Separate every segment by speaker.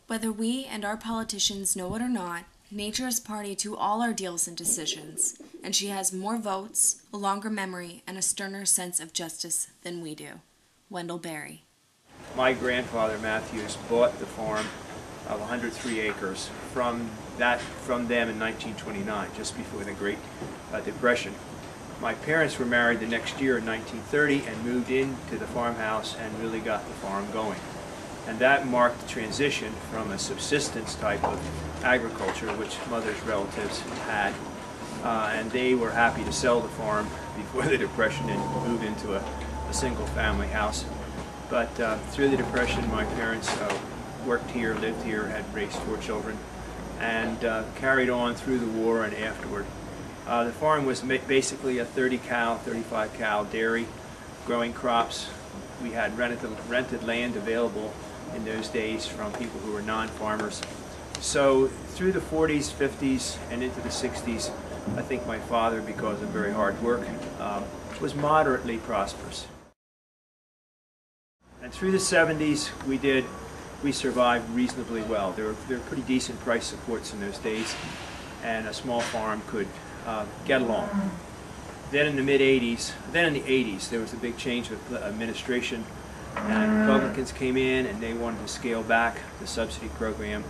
Speaker 1: Whether we and our politicians know it or not, nature is party to all our deals and decisions, and she has more votes, a longer memory, and a sterner sense of justice than we do. Wendell Berry.
Speaker 2: My grandfather Matthews bought the farm of 103 acres from them in 1929, just before the Great Depression. My parents were married the next year in 1930 and moved into the farmhouse and really got the farm going. And that marked the transition from a subsistence type of agriculture, which mother's relatives had, and they were happy to sell the farm before the Depression and move into a single family house. But through the Depression, my parents worked here, lived here, had raised 4 children, and carried on through the war and afterward. The farm was basically a 30-cow, 35-cow dairy, growing crops. We had rented land available in those days from people who were non-farmers. So through the 40s, 50s, and into the 60s, I think my father, because of very hard work, was moderately prosperous. And through the 70s, we survived reasonably well. There were pretty decent price supports in those days, and a small farm could get along. Then in the mid-80s, then in the 80s, there was a big change of administration, and Republicans came in and they wanted to scale back the subsidy program,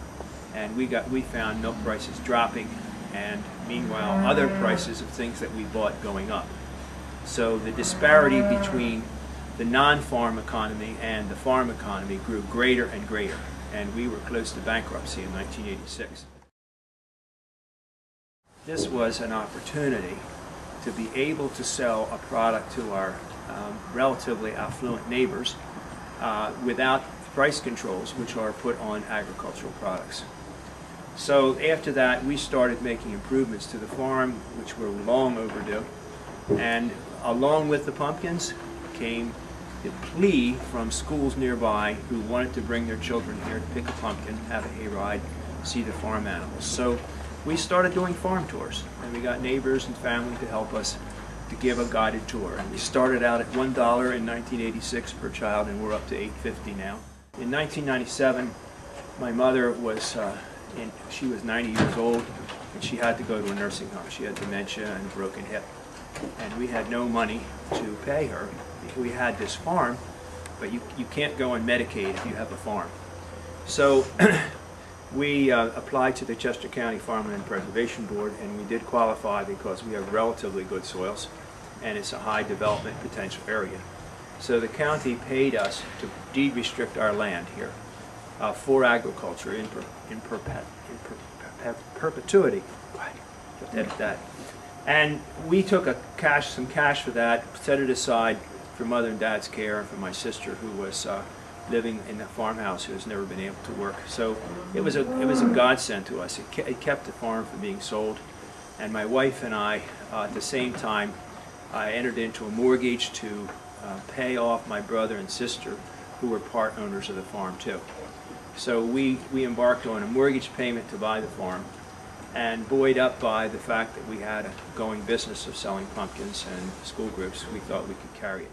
Speaker 2: and we found milk prices dropping, and meanwhile other prices of things that we bought going up. So the disparity between the non-farm economy and the farm economy grew greater and greater, and we were close to bankruptcy in 1986. This was an opportunity to be able to sell a product to our relatively affluent neighbors without price controls which are put on agricultural products. So after that, we started making improvements to the farm, which were long overdue, and along with the pumpkins came the plea from schools nearby who wanted to bring their children here to pick a pumpkin, have a hayride, see the farm animals. So we started doing farm tours, and we got neighbors and family to help us to give a guided tour. And we started out at $1 in 1986 per child, and we're up to $8.50 now. In 1997, my mother was she was 90 years old, and she had to go to a nursing home. She had dementia and a broken hip, and we had no money to pay her. We had this farm, but you can't go on Medicaid if you have a farm. So we applied to the Chester County Farmland Preservation Board, and we did qualify because we have relatively good soils and it's a high development potential area. So the county paid us to deed restrict our land here for agriculture in perpetuity. Just edit that. And we took some cash for that, set it aside for Mother and Dad's care, and for my sister who was living in the farmhouse, who has never been able to work. So it was a godsend to us. It kept the farm from being sold, and my wife and I, at the same time, I entered into a mortgage to pay off my brother and sister, who were part owners of the farm too. So we embarked on a mortgage payment to buy the farm, and buoyed up by the fact that we had a going business of selling pumpkins and school groups, we thought we could carry it.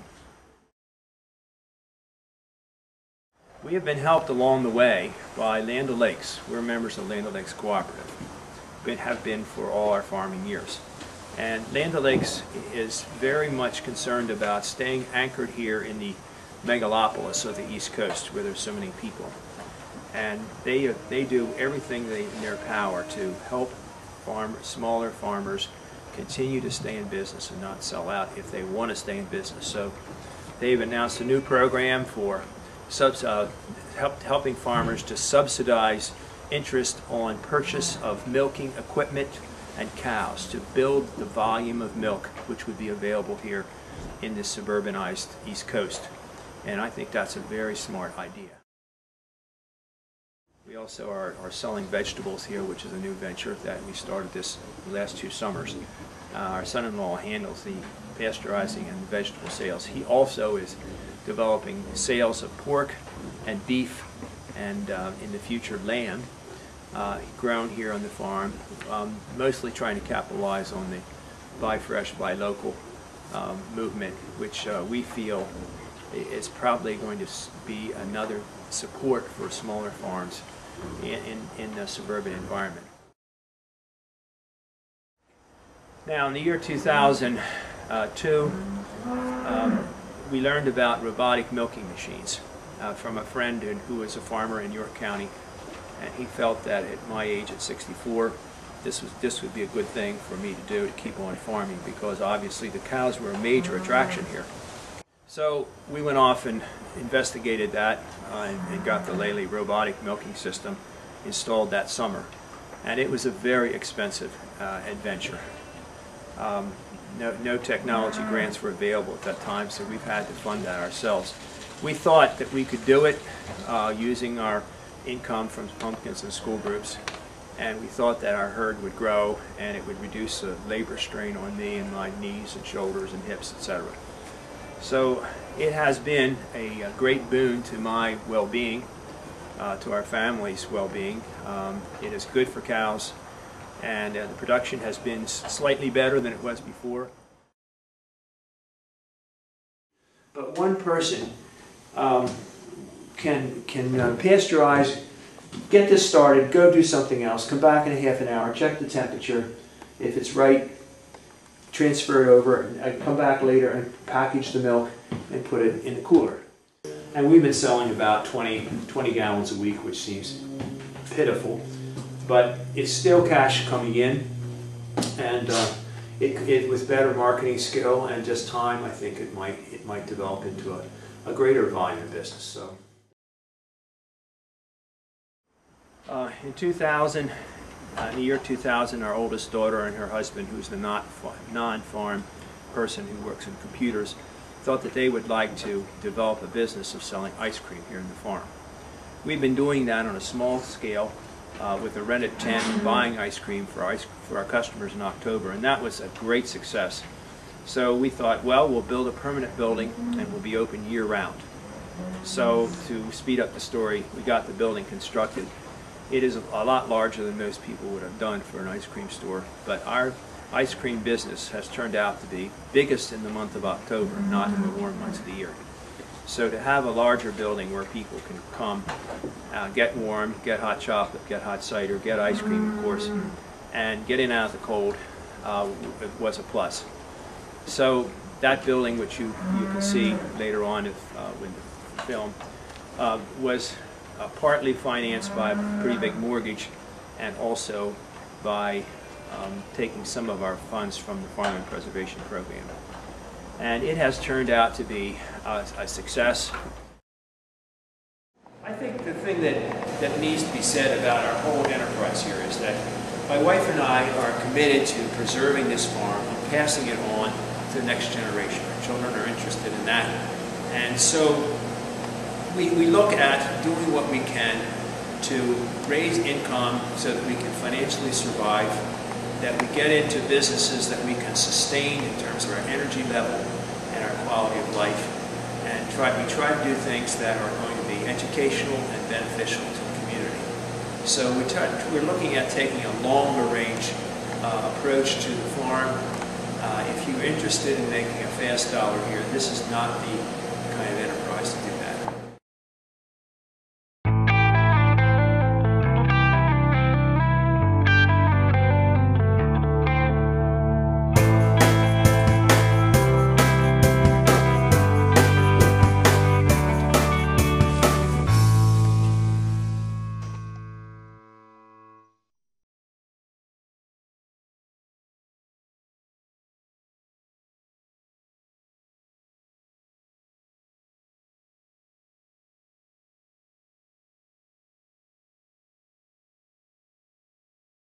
Speaker 2: We have been helped along the way by Land O'Lakes. We're members of Land O'Lakes Cooperative. We have been for all our farming years. And Land O'Lakes is very much concerned about staying anchored here in the megalopolis of the East Coast, where there's so many people. And they do everything in their power to help smaller farmers continue to stay in business and not sell out if they want to stay in business. So they've announced a new program for helping farmers to subsidize interest on purchase of milking equipment and cows to build the volume of milk which would be available here in this suburbanized East Coast. And I think that's a very smart idea. We also are selling vegetables here, which is a new venture that we started the last 2 summers. Our son-in-law handles the pasteurizing and the vegetable sales. He also is developing sales of pork and beef and in the future lamb grown here on the farm, mostly trying to capitalize on the buy fresh, buy local movement, which we feel is probably going to be another support for smaller farms in the suburban environment. Now, in the year 2002, we learned about robotic milking machines from a friend who was a farmer in York County, and he felt that at my age, at 64, this would be a good thing for me to do, to keep on farming, because obviously the cows were a major attraction here. So we went off and investigated that and got the Lisle robotic milking system installed that summer, and it was a very expensive adventure. No technology grants were available at that time, so we've had to fund that ourselves. We thought that we could do it using our income from pumpkins and school groups, and we thought that our herd would grow and it would reduce the labor strain on me and my knees and shoulders and hips, etc. So it has been a great boon to my well-being, to our family's well-being. It is good for cows, and the production has been slightly better than it was before. But one person can pasteurize, get this started, go do something else, come back in a half an hour, check the temperature. If it's right, transfer it over, and come back later and package the milk and put it in the cooler. And we've been selling about 20 gallons a week, which seems pitiful, but it's still cash coming in, and with better marketing skill and just time, I think it might develop into a greater volume of business. So, in the year 2000, our oldest daughter and her husband, who's the non-farm person who works in computers, thought that they would like to develop a business of selling ice cream here in the farm. We've been doing that on a small scale with a rented tent and buying ice cream for our customers in October, and that was a great success. So we thought, well, we'll build a permanent building and we'll be open year-round. So to speed up the story, we got the building constructed. It is a lot larger than most people would have done for an ice cream store, but our ice cream business has turned out to be biggest in the month of October, not in the warm months of the year. So to have a larger building where people can come, get warm, get hot chocolate, get hot cider, get ice cream, of course, and get in and out of the cold was a plus. So that building, which you can see later on with the film, was partly financed by a pretty big mortgage, and also by taking some of our funds from the Farm and Preservation Program. And it has turned out to be a success. I think the thing that needs to be said about our whole enterprise here is that my wife and I are committed to preserving this farm and passing it on to the next generation. Our children are interested in that. And so we look at doing what we can to raise income so that we can financially survive, that we get into businesses that we can sustain in terms of our energy level and our quality of life, and we try to do things that are going to be educational and beneficial to the community. So we're looking at taking a longer range approach to the farm. If you're interested in making a fast dollar here, this is not the kind of enterprise